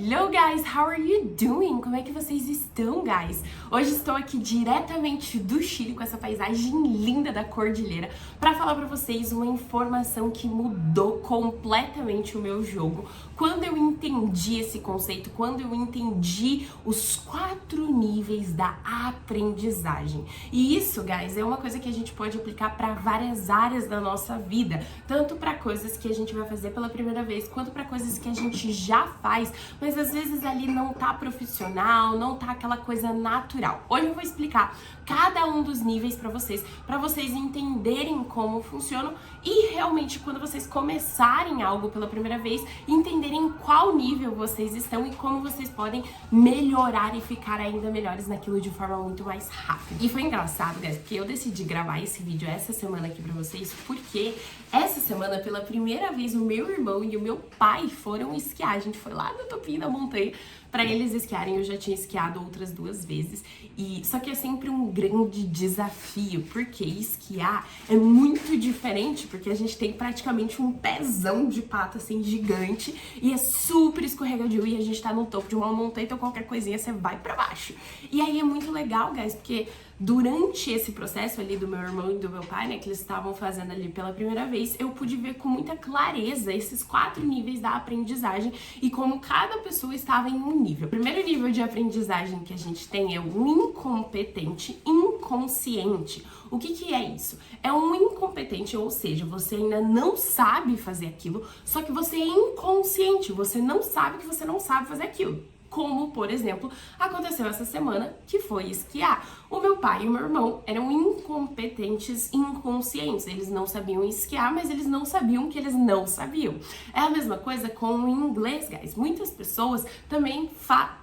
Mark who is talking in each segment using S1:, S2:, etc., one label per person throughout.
S1: Hello guys, how are you doing? Como é que vocês estão, guys? Hoje estou aqui diretamente do Chile com essa paisagem linda da cordilheira para falar para vocês uma informação que mudou completamente o meu jogo. Quando eu entendi esse conceito, quando eu entendi os 4 níveis da aprendizagem. E isso, guys, é uma coisa que a gente pode aplicar para várias áreas da nossa vida, tanto para coisas que a gente vai fazer pela primeira vez, quanto para coisas que a gente já faz, mas às vezes ali não tá profissional, não tá aquela coisa natural. Hoje eu vou explicar cada um dos níveis para vocês entenderem como funcionam e realmente quando vocês começarem algo pela primeira vez, entenderem em qual nível vocês estão e como vocês podem melhorar e ficar ainda melhores naquilo de forma muito mais rápida. E foi engraçado, guys, porque eu decidi gravar esse vídeo essa semana aqui pra vocês, porque essa semana, pela primeira vez, o meu irmão e o meu pai foram esquiar. A gente foi lá no topinho da montanha para eles esquiarem. Eu já tinha esquiado outras 2 vezes, e só que é sempre um grande desafio, porque esquiar é muito diferente, porque a gente tem praticamente um pezão de pato assim gigante e é super escorregadio e a gente tá no topo de uma montanha, então qualquer coisinha você vai para baixo. E aí é muito legal, guys, porque durante esse processo ali do meu irmão e do meu pai, né, que eles estavam fazendo ali pela primeira vez, eu pude ver com muita clareza esses 4 níveis da aprendizagem e como cada pessoa estava em um nível. O primeiro nível de aprendizagem que a gente tem é o incompetente inconsciente. O que é isso? É um incompetente, ou seja, você ainda não sabe fazer aquilo, só que você é inconsciente, você não sabe que você não sabe fazer aquilo. Como, por exemplo, aconteceu essa semana, que foi esquiar. O meu pai e o meu irmão eram incompetentes inconscientes. Eles não sabiam esquiar, mas eles não sabiam que eles não sabiam. É a mesma coisa com o inglês, guys. Muitas pessoas também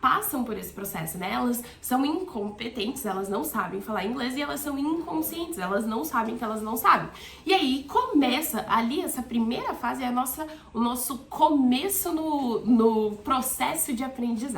S1: passam por esse processo, né? Elas são incompetentes, elas não sabem falar inglês e elas são inconscientes, elas não sabem que elas não sabem. E aí começa ali, essa primeira fase é o nosso começo no processo de aprendizagem.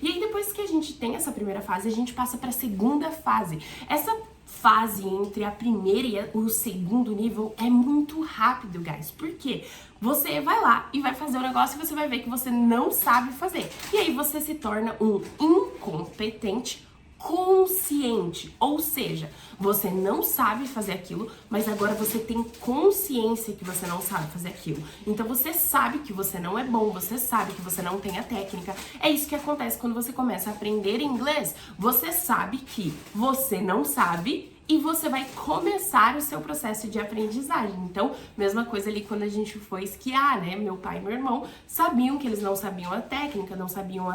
S1: E aí depois que a gente tem essa primeira fase, a gente passa para a segunda fase. Essa fase entre a primeira e o segundo nível é muito rápido, guys. Por quê? Você vai lá e vai fazer o negócio e você vai ver que você não sabe fazer. E aí você se torna um incompetente consciente, ou seja, você não sabe fazer aquilo, mas agora você tem consciência que você não sabe fazer aquilo. Então você sabe que você não é bom, você sabe que você não tem a técnica. É isso que acontece quando você começa a aprender inglês. Você sabe que você não sabe e você vai começar o seu processo de aprendizagem. Então, mesma coisa ali quando a gente foi esquiar, né? Meu pai e meu irmão sabiam que eles não sabiam a técnica, não sabiam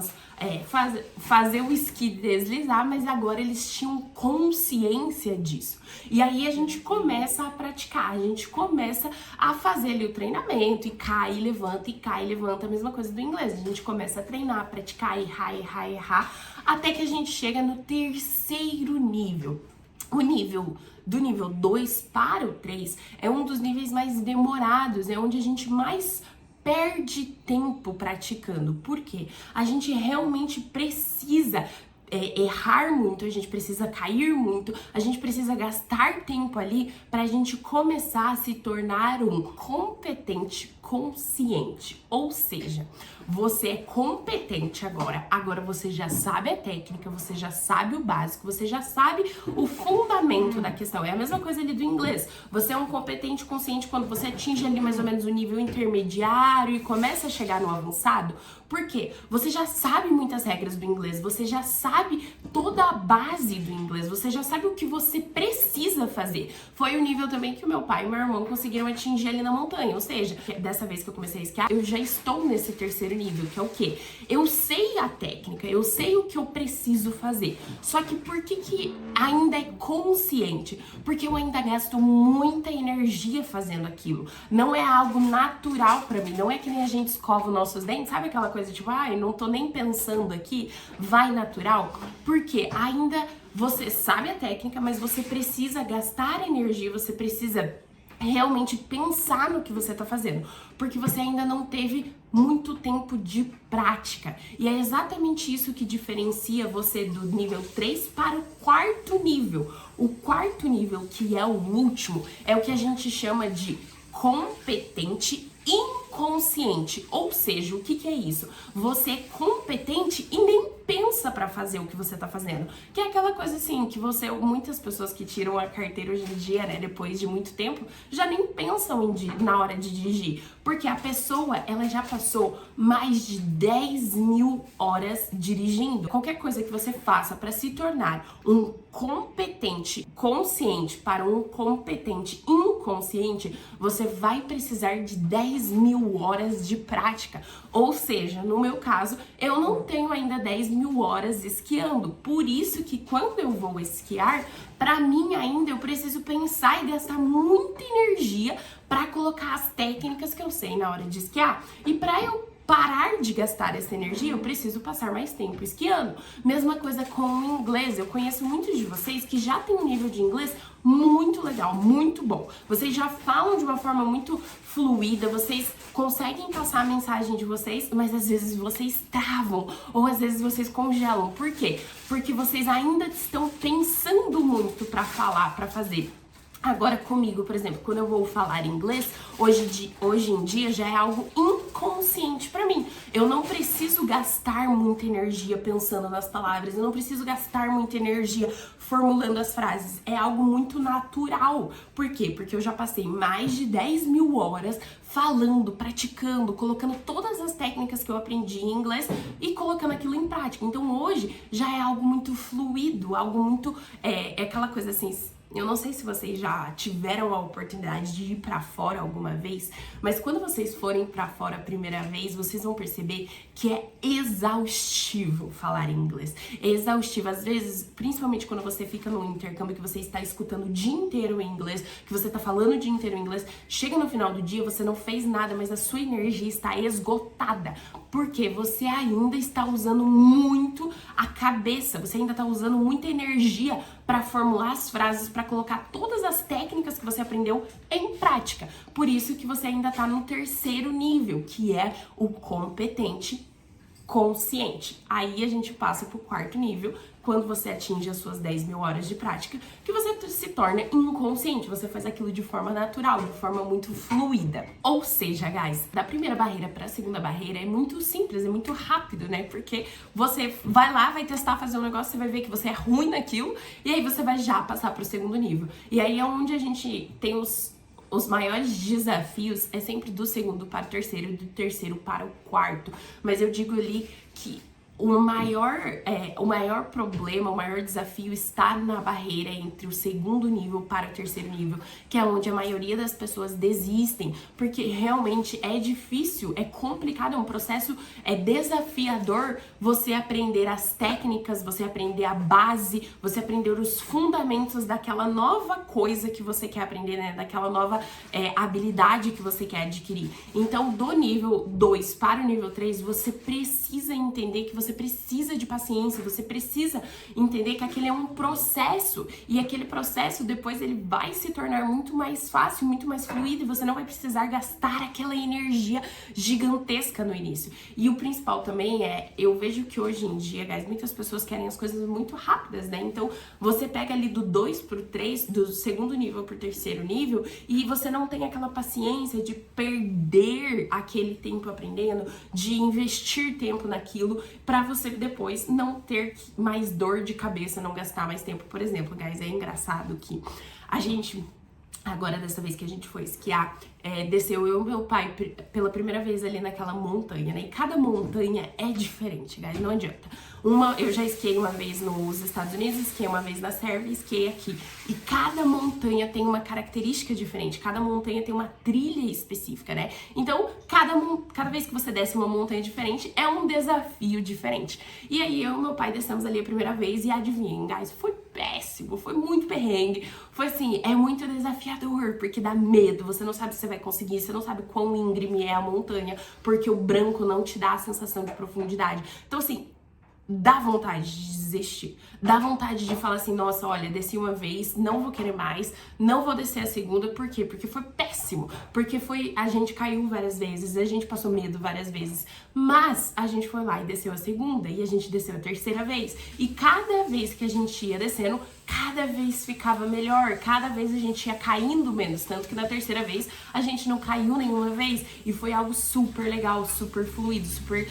S1: fazer o esqui deslizar, mas agora eles tinham consciência disso. E aí a gente começa a praticar, a gente começa a fazer ali o treinamento, e cai, e levanta, a mesma coisa do inglês. A gente começa a treinar, praticar, errar, até que a gente chega no terceiro nível. O nível do nível 2 para o 3 é um dos níveis mais demorados, é onde a gente mais perde tempo praticando. Por quê? A gente realmente precisa errar muito, a gente precisa cair muito, a gente precisa gastar tempo ali para a gente começar a se tornar um competente consciente. Ou seja, você é competente agora você já sabe a técnica, você já sabe o básico, você já sabe o fundamento da questão. É a mesma coisa ali do inglês. Você é um competente consciente quando você atinge ali mais ou menos o nível intermediário e começa a chegar no avançado. Por quê? Você já sabe muitas regras do inglês, você já sabe toda a base do inglês, você já sabe o que você precisa fazer. Foi o nível também que o meu pai e meu irmão conseguiram atingir ali na montanha. Ou seja, dessa vez que eu comecei a esquiar, eu já estou nesse terceiro nível, que é o quê? Eu sei a técnica, eu sei o que eu preciso fazer. Só que por que ainda é consciente? Porque eu ainda gasto muita energia fazendo aquilo. Não é algo natural pra mim, não é que nem a gente escova os nossos dentes, sabe aquela coisa tipo, ai, não tô nem pensando aqui, vai natural? Porque ainda você sabe a técnica, mas você precisa gastar energia, você precisa realmente pensar no que você tá fazendo, porque você ainda não teve muito tempo de prática. E é exatamente isso que diferencia você do nível 3 para o 4º nível. O 4º nível, que é o último, é o que a gente chama de competente inconsciente. inconsciente. Ou seja, o que é isso? Você é competente e nem pensa pra fazer o que você tá fazendo. Que é aquela coisa assim, que muitas pessoas que tiram a carteira hoje em dia, né, depois de muito tempo, já nem pensam na hora de dirigir. Porque a pessoa, ela já passou mais de 10.000 horas dirigindo. Qualquer coisa que você faça para se tornar um competente consciente para um competente inconsciente, você vai precisar de 10.000 horas de prática. Ou seja, no meu caso, eu não tenho ainda 10.000 horas esquiando. Por isso que quando eu vou esquiar, para mim ainda eu preciso pensar e gastar muita energia para colocar as técnicas que eu sei na hora de esquiar. E para eu parar de gastar essa energia, eu preciso passar mais tempo esquiando. Mesma coisa com o inglês. Eu conheço muitos de vocês que já têm um nível de inglês muito legal, muito bom. Vocês já falam de uma forma muito fluida, vocês conseguem passar a mensagem de vocês, mas às vezes vocês travam ou às vezes vocês congelam. Por quê? Porque vocês ainda estão pensando muito para falar, para fazer. Agora comigo, por exemplo, quando eu vou falar inglês, hoje em dia já é algo inconsciente pra mim. Eu não preciso gastar muita energia pensando nas palavras, eu não preciso gastar muita energia formulando as frases. É algo muito natural. Por quê? Porque eu já passei mais de 10.000 horas falando, praticando, colocando todas as técnicas que eu aprendi em inglês e colocando aquilo em prática. Então hoje já é algo muito fluido, algo muito... É aquela coisa assim... Eu não sei se vocês já tiveram a oportunidade de ir pra fora alguma vez, mas quando vocês forem pra fora a primeira vez, vocês vão perceber que é exaustivo falar inglês. É exaustivo, às vezes, principalmente quando você fica no intercâmbio, que você está escutando o dia inteiro em inglês, que você tá falando o dia inteiro em inglês, chega no final do dia, você não fez nada, mas a sua energia está esgotada, porque você ainda está usando muito a cabeça, você ainda tá usando muita energia para formular as frases, para colocar todas as técnicas que você aprendeu em prática. Por isso que você ainda tá no terceiro nível, que é o competente consciente. Aí a gente passa pro quarto nível, quando você atinge as suas 10.000 horas de prática, que você se torna inconsciente, você faz aquilo de forma natural, de forma muito fluida. Ou seja, guys, da primeira barreira para a segunda barreira é muito simples, é muito rápido, né? Porque você vai lá, vai testar, fazer um negócio, você vai ver que você é ruim naquilo, e aí você vai já passar pro segundo nível. E aí é onde a gente tem os maiores desafios é sempre do segundo para o terceiro e do terceiro para o quarto. Mas eu digo ali que o maior problema, o maior desafio está na barreira entre o segundo nível para o terceiro nível, que é onde a maioria das pessoas desistem, porque realmente é difícil, é complicado, é um processo desafiador você aprender as técnicas, você aprender a base, você aprender os fundamentos daquela nova coisa que você quer aprender, né? Daquela nova habilidade que você quer adquirir. Então, do nível 2 para o nível 3, você precisa entender que você precisa de paciência, você precisa entender que aquele é um processo e aquele processo depois ele vai se tornar muito mais fácil, muito mais fluido e você não vai precisar gastar aquela energia gigantesca no início. E o principal também eu vejo que hoje em dia, guys, muitas pessoas querem as coisas muito rápidas, né? Então você pega ali do 2 pro 3, do segundo nível pro terceiro nível e você não tem aquela paciência de perder aquele tempo aprendendo, de investir tempo naquilo pra você depois não ter mais dor de cabeça, não gastar mais tempo. Por exemplo, guys, é engraçado que a gente, agora dessa vez que a gente foi esquiar, desceu eu e meu pai pela primeira vez ali naquela montanha, né? E cada montanha é diferente, guys, não adianta. Eu já esquiei uma vez nos Estados Unidos, esquiei uma vez na Sérvia, esquiei aqui. E cada montanha tem uma característica diferente, cada montanha tem uma trilha específica, né? Então, cada vez que você desce uma montanha diferente, é um desafio diferente. E aí, eu e meu pai descemos ali a primeira vez e adivinhem, guys, foi péssimo, foi muito perrengue. Foi assim, é muito desafiador, porque dá medo, você não sabe se você vai conseguir, você não sabe quão íngreme é a montanha, porque o branco não te dá a sensação de profundidade. Então, assim, dá vontade de desistir. Dá vontade de falar assim, nossa, olha, desci uma vez, não vou querer mais, não vou descer a segunda. Por quê? Porque foi péssimo. Porque a gente caiu várias vezes, a gente passou medo várias vezes. Mas a gente foi lá e desceu a segunda, e a gente desceu a terceira vez. E cada vez que a gente ia descendo, cada vez ficava melhor, cada vez a gente ia caindo menos, tanto que na terceira vez a gente não caiu nenhuma vez, e foi algo super legal, super fluido, super...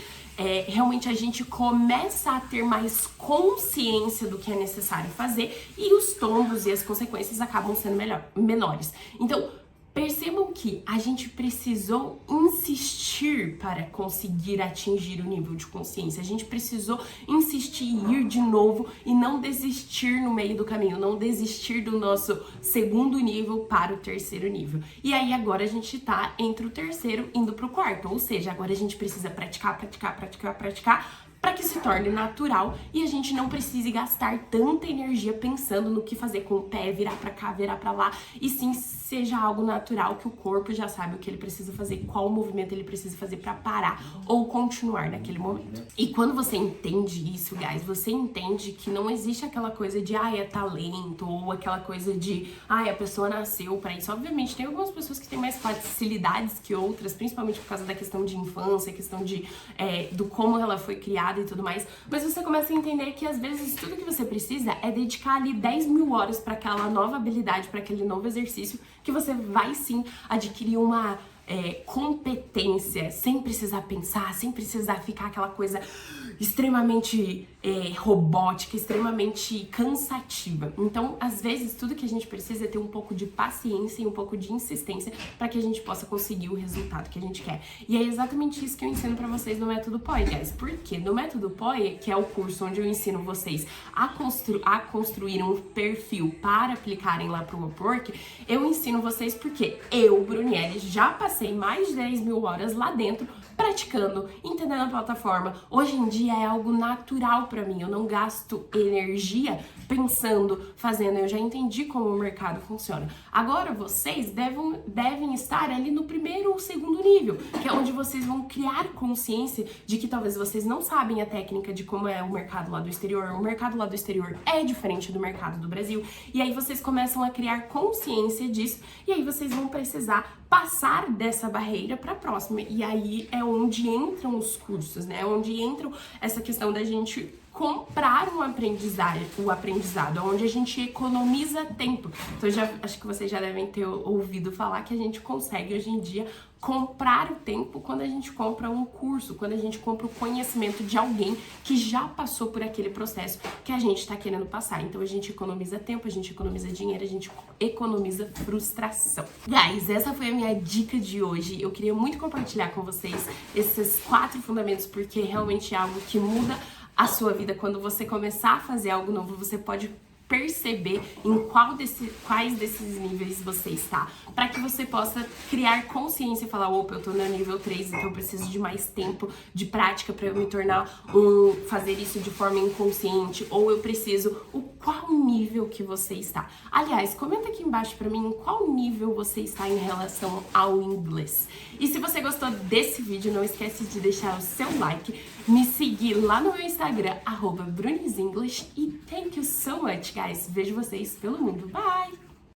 S1: realmente a gente começa a ter mais consciência do que é necessário fazer, e os tombos e as consequências acabam sendo menores. Então, percebam que a gente precisou insistir para conseguir atingir o nível de consciência. A gente precisou insistir em ir de novo e não desistir no meio do caminho, não desistir do nosso segundo nível para o terceiro nível. E aí agora a gente tá entre o terceiro indo pro quarto, ou seja, agora a gente precisa praticar para que se torne natural e a gente não precise gastar tanta energia pensando no que fazer com o pé, virar para cá, virar para lá, e sim seja algo natural, que o corpo já sabe o que ele precisa fazer, qual movimento ele precisa fazer para parar ou continuar naquele momento. E quando você entende isso, guys, você entende que não existe aquela coisa de é talento, ou aquela coisa de a pessoa nasceu para isso. Obviamente tem algumas pessoas que têm mais facilidades que outras, principalmente por causa da questão de infância, questão de do como ela foi criada e tudo mais, mas você começa a entender que às vezes tudo que você precisa é dedicar ali 10.000 horas para aquela nova habilidade, para aquele novo exercício, que você vai sim adquirir uma competência, sem precisar pensar, sem precisar ficar aquela coisa extremamente robótica, extremamente cansativa. Então, às vezes, tudo que a gente precisa é ter um pouco de paciência e um pouco de insistência para que a gente possa conseguir o resultado que a gente quer. E é exatamente isso que eu ensino para vocês no Método POI, guys. Porque no Método POI, que é o curso onde eu ensino vocês a construir um perfil para aplicarem lá pro Upwork, eu ensino vocês porque eu, Brunielle, já passei mais de 10.000 horas lá dentro praticando, entendendo a plataforma. Hoje em dia é algo natural pra mim, eu não gasto energia pensando, fazendo, eu já entendi como o mercado funciona. Agora vocês devem estar ali no primeiro ou segundo nível, que é onde vocês vão criar consciência de que talvez vocês não sabem a técnica de como é o mercado lá do exterior. O mercado lá do exterior é diferente do mercado do Brasil, e aí vocês começam a criar consciência disso, e aí vocês vão precisar passar dessa barreira para a próxima. E aí é onde entram os cursos, né? É onde entram essa questão da gente comprar o aprendizado, onde a gente economiza tempo. Então, acho que vocês já devem ter ouvido falar que a gente consegue hoje em dia comprar o tempo quando a gente compra um curso, quando a gente compra o conhecimento de alguém que já passou por aquele processo que a gente está querendo passar. Então a gente economiza tempo, a gente economiza dinheiro, a gente economiza frustração. Guys, essa foi a minha dica de hoje. Eu queria muito compartilhar com vocês esses 4 fundamentos, porque realmente é algo que muda a sua vida. Quando você começar a fazer algo novo, você pode perceber em quais desses níveis você está, para que você possa criar consciência e falar, opa, eu tô no nível 3, então eu preciso de mais tempo de prática para eu me tornar fazer isso de forma inconsciente, ou eu preciso, qual nível que você está. Aliás, comenta aqui embaixo para mim em qual nível você está em relação ao inglês. E se você gostou desse vídeo, não esquece de deixar o seu like, me seguir lá no meu Instagram, @BrunisEnglish, e thank you so much, guys. Vejo vocês pelo mundo. Bye!